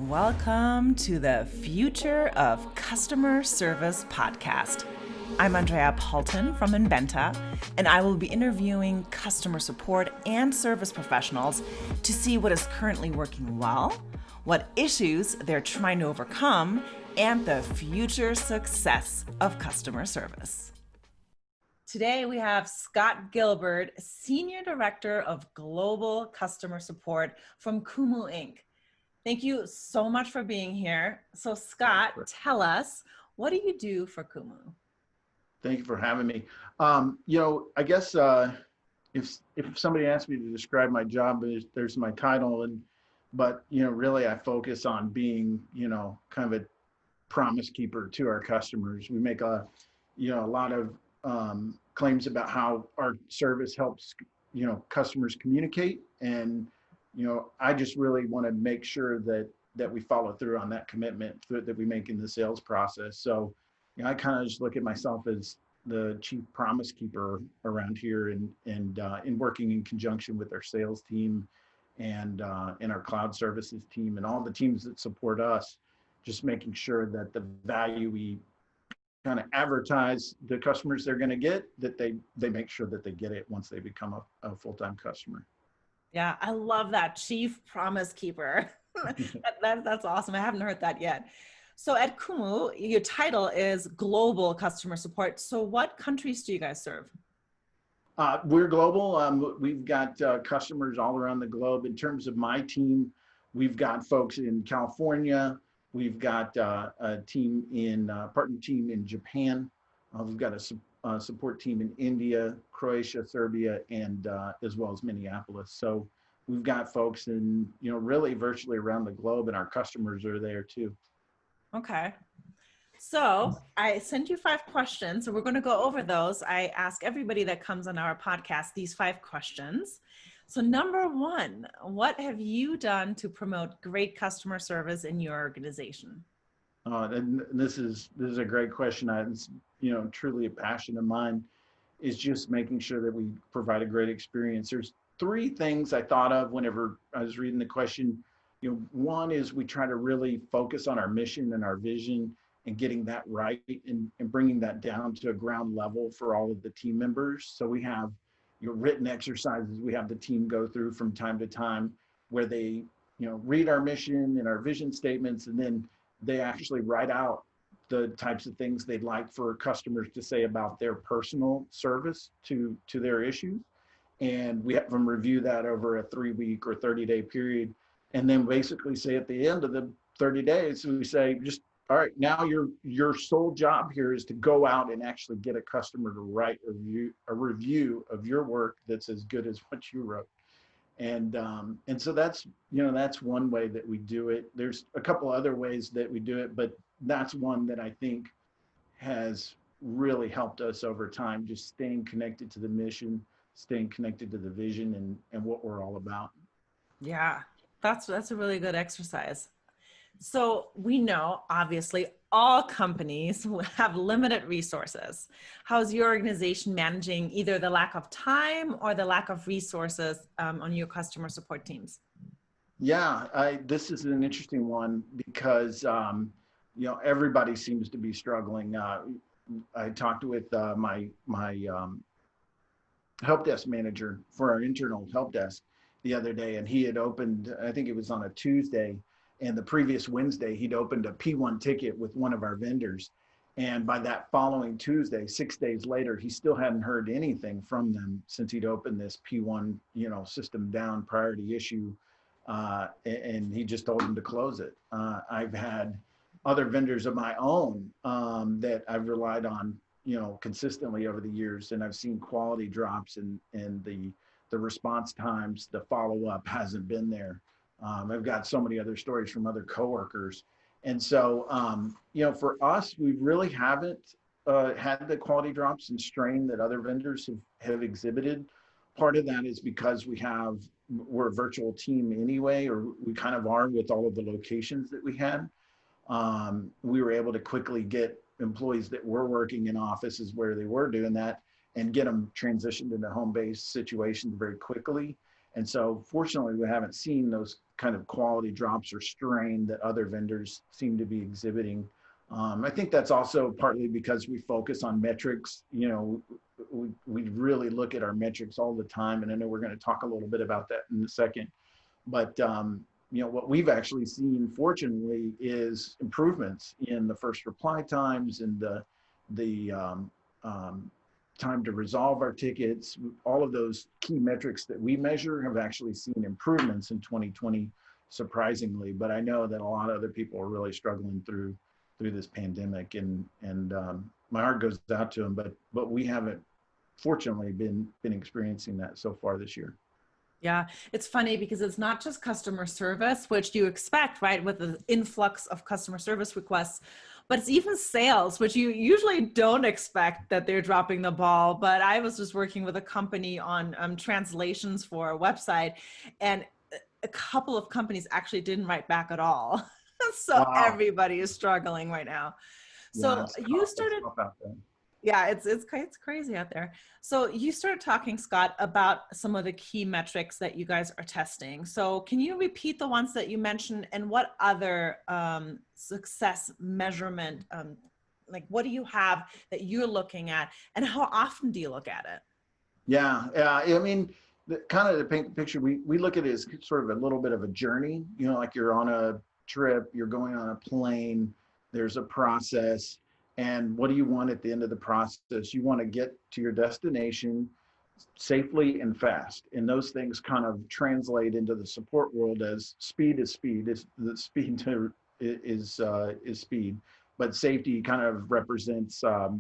Welcome to the Future of Customer Service podcast. I'm Andrea Paulton from Inbenta, and I will be interviewing customer support and service professionals to see what is currently working well, what issues they're trying to overcome, and the future success of customer service. Today we have Scott Gilbert, Senior Director of Global Customer Support from Qumu Inc. Thank you so much for being here. So Scott, tell us, what do you do for Qumu? Thank you for having me. I guess if somebody asked me to describe my job, there's my title, but really I focus on being, kind of a promise keeper to our customers. We make a lot of claims about how our service helps, customers communicate, and I just really want to make sure that we follow through on that commitment that we make in the sales process. So, I kind of just look at myself as the chief promise keeper around here, and in working in conjunction with our sales team and our cloud services team and all the teams that support us, just making sure that the value we kind of advertise the customers they're going to get, that they make sure that they get it once they become a full-time customer. Yeah, I love that, Chief Promise Keeper. That's awesome. I haven't heard that yet. So at Qumu, your title is Global Customer Support. So what countries do you guys serve? We're global. We've got customers all around the globe. In terms of my team, we've got folks in California. We've got a team partner team in Japan. We've got a support team in India, Croatia, Serbia, and as well as Minneapolis. So we've got folks in, really virtually around the globe, and our customers are there too. Okay. So I sent you 5 questions, so we're going to go over those. I ask everybody that comes on our podcast these 5 questions. So number 1, what have you done to promote great customer service in your organization? And this is a great question. It's truly a passion of mine, is just making sure that we provide a great experience. There's 3 things I thought of whenever I was reading the question. One is we try to really focus on our mission and our vision and getting that right, and bringing that down to a ground level for all of the team members. So we have written exercises we have the team go through from time to time, where they read our mission and our vision statements, and then they actually write out the types of things they'd like for customers to say about their personal service to their issues. And we have them review that over a 3-week or 30-day period. And then basically say at the end of the 30 days, we say, just, all right, now your sole job here is to go out and actually get a customer to write a review of your work that's as good as what you wrote. And so that's one way that we do it. There's a couple other ways that we do it, but that's one that I think has really helped us over time, just staying connected to the mission, staying connected to the vision and what we're all about. Yeah, that's a really good exercise. So we know, obviously, all companies have limited resources. How's your organization managing either the lack of time or the lack of resources on your customer support teams? Yeah, this is an interesting one because, everybody seems to be struggling. I talked with my help desk manager for our internal help desk the other day, and he had opened, I think it was on a Tuesday, and the previous Wednesday, he'd opened a P1 ticket with one of our vendors. And by that following Tuesday, 6 days later, he still hadn't heard anything from them since he'd opened this P1, system down priority issue. And he just told them to close it. I've had other vendors of my own that I've relied on, consistently over the years, and I've seen quality drops and the response times, the follow-up hasn't been there. I've got so many other stories from other coworkers. And so, for us, we really haven't had the quality drops and strain that other vendors have exhibited. Part of that is because we're a virtual team anyway, or we kind of are with all of the locations that we had. We were able to quickly get employees that were working in offices where they were doing that and get them transitioned into home-based situations very quickly. And so fortunately, we haven't seen those kind of quality drops or strain that other vendors seem to be exhibiting. I think that's also partly because we focus on metrics. We really look at our metrics all the time, and I know we're going to talk a little bit about that in a second. But what we've actually seen, fortunately, is improvements in the first reply times and the time to resolve our tickets. All of those key metrics that we measure have actually seen improvements in 2020, surprisingly. But I know that a lot of other people are really struggling through this pandemic, and my heart goes out to them. But we haven't, fortunately, been experiencing that so far this year. Yeah, it's funny because it's not just customer service, which you expect, right, with the influx of customer service requests, but it's even sales, which you usually don't expect that they're dropping the ball. But I was just working with a company on translations for a website, and a couple of companies actually didn't write back at all. So Wow. everybody is struggling right now. Yeah, So it's you tough. It's started, tough out there. yeah, it's crazy out there. So you started talking, Scott, about some of the key metrics that you guys are testing. So can you repeat the ones that you mentioned, and what other success measurement, like what do you have that you're looking at, and how often do you look at it? Yeah, yeah. I mean, kind of to paint the picture, we look at it as sort of a little bit of a journey. Like you're on a trip, you're going on a plane, there's a process, and what do you want at the end of the process? You want to get to your destination safely and fast, and those things kind of translate into the support world as speed is speed. Is the speed to is speed, but safety kind of represents the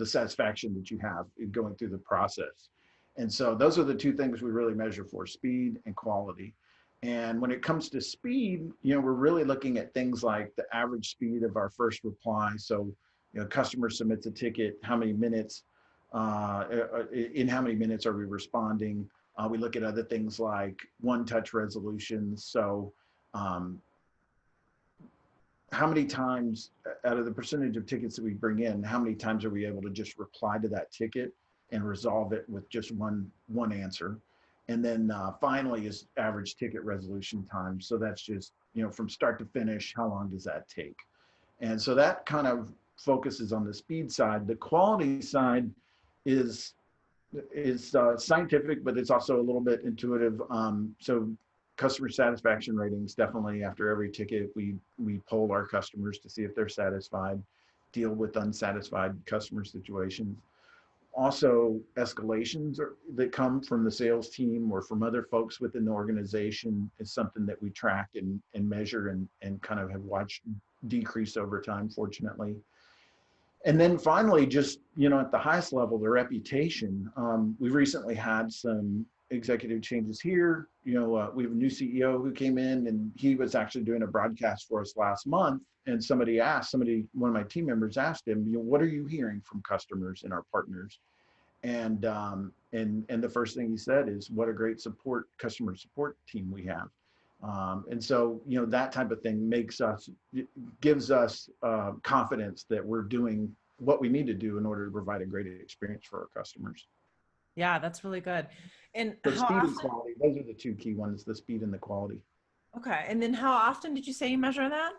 satisfaction that you have in going through the process. And so those are the two things we really measure for: speed and quality. And when it comes to speed, we're really looking at things like the average speed of our first reply. So, customer submits a ticket, how many minutes, in how many minutes are we responding? We look at other things like one-touch resolutions. So, how many times out of the percentage of tickets that we bring in, how many times are we able to just reply to that ticket and resolve it with just one answer? And then finally is average ticket resolution time. So that's just, from start to finish, how long does that take? And so that kind of focuses on the speed side. The quality side is scientific, but it's also a little bit intuitive. So customer satisfaction ratings, definitely after every ticket, we poll our customers to see if they're satisfied, deal with unsatisfied customer situations. Also, escalations that come from the sales team or from other folks within the organization is something that we track and measure and kind of have watched decrease over time, fortunately. And then finally, just, at the highest level, the reputation. We've recently had some executive changes here. We have a new CEO who came in, and he was actually doing a broadcast for us last month. And one of my team members asked him, what are you hearing from customers and our partners? And the first thing he said is, what a great customer support team we have. And so, that type of thing gives us confidence that we're doing what we need to do in order to provide a great experience for our customers. Yeah, that's really good. And So how speed and often? quality, those are the two key ones: the speed and the quality. Okay, and then how often did you say you measure that?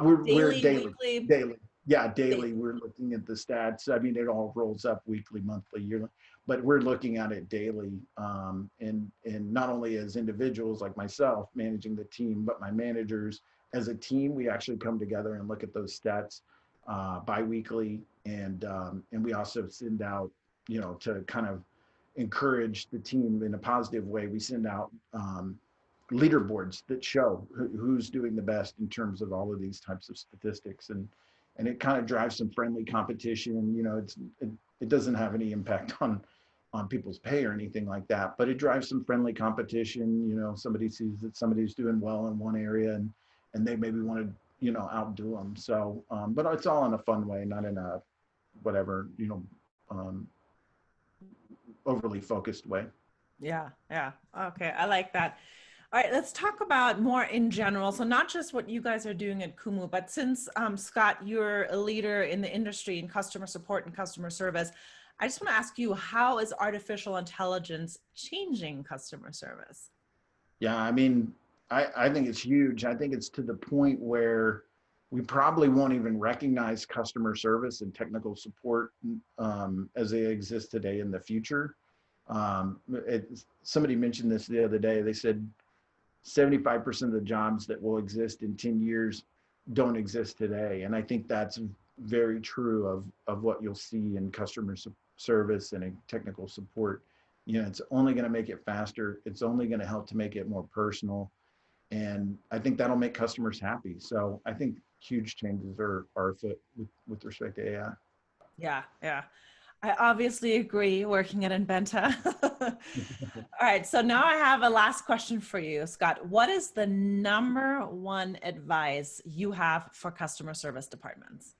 We're Daily, daily, weekly? daily. Yeah, daily. Daily. We're looking at the stats. I mean, it all rolls up weekly, monthly, yearly, but we're looking at it daily. And not only as individuals like myself managing the team, but my managers as a team, we actually come together and look at those stats biweekly, and we also send out, to kind of encourage the team in a positive way. We send out leaderboards that show who's doing the best in terms of all of these types of statistics, and it kind of drives some friendly competition. It doesn't have any impact on people's pay or anything like that, but it drives some friendly competition. Somebody sees that somebody's doing well in one area, and they maybe want to outdo them. So but it's all in a fun way, not in a whatever overly focused way. Yeah, yeah. Okay, I like that. All right, let's talk about more in general. So not just what you guys are doing at Qumu, but since Scott, you're a leader in the industry in customer support and customer service, I just want to ask you, how is artificial intelligence changing customer service? Yeah, I mean, I think it's huge. I think it's to the point where we probably won't even recognize customer service and technical support as they exist today in the future. Somebody mentioned this the other day. They said 75% of the jobs that will exist in 10 years don't exist today. And I think that's very true of what you'll see in customer service and in technical support. You know, it's only going to make it faster. It's only going to help to make it more personal. And I think that'll make customers happy. So I think huge changes are afoot with respect to AI. Yeah, yeah. I obviously agree working at Inbenta. All right, so now I have a last question for you, Scott. What is the number one advice you have for customer service departments?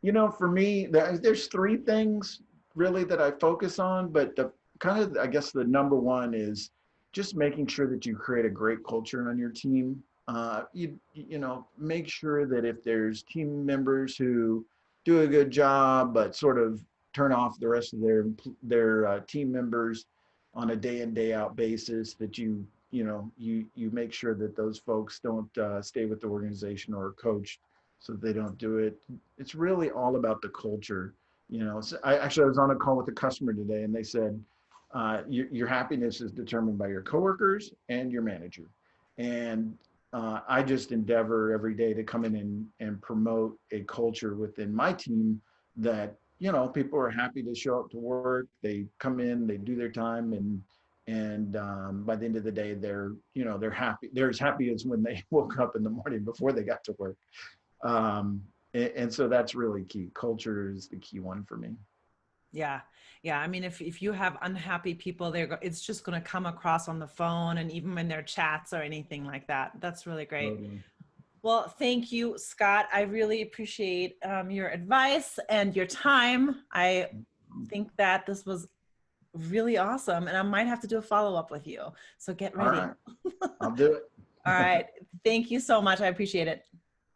You know, for me, there's three things really that I focus on, but the kind of, I guess the number one is just making sure that you create a great culture on your team. You know, make sure that if there's team members who do a good job, but sort of turn off the rest of their team members on a day in day out basis, that you make sure that those folks don't stay with the organization or coach so that they don't do it. It's really all about the culture. You know, so I was on a call with a customer today, and they said your happiness is determined by your coworkers and your manager. And I just endeavor every day to come in and promote a culture within my team that, you know, people are happy to show up to work. They come in, they do their time, and by the end of the day, they're happy. They're as happy as when they woke up in the morning before they got to work. And so that's really key. Culture is the key one for me. Yeah. Yeah. I mean, if you have unhappy people there, it's just going to come across on the phone and even in their chats or anything like that. That's really great. Totally. Well, thank you, Scott. I really appreciate your advice and your time. I think that this was really awesome, and I might have to do a follow-up with you. So get All ready. right, I'll do it. All right. Thank you so much. I appreciate it.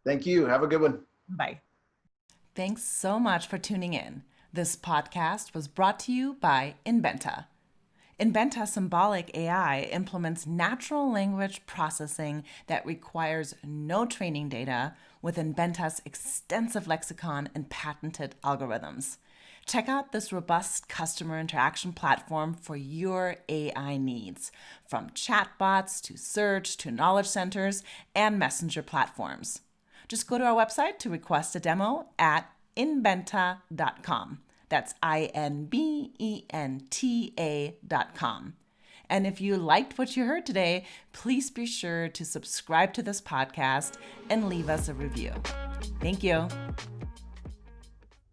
Thank you. Have a good one. Bye. Thanks so much for tuning in. This podcast was brought to you by Inbenta. Inbenta Symbolic AI implements natural language processing that requires no training data with Inbenta's extensive lexicon and patented algorithms. Check out this robust customer interaction platform for your AI needs, from chatbots to search to knowledge centers and messenger platforms. Just go to our website to request a demo at inbenta.com. That's INBENTA.com. And if you liked what you heard today, please be sure to subscribe to this podcast and leave us a review. Thank you.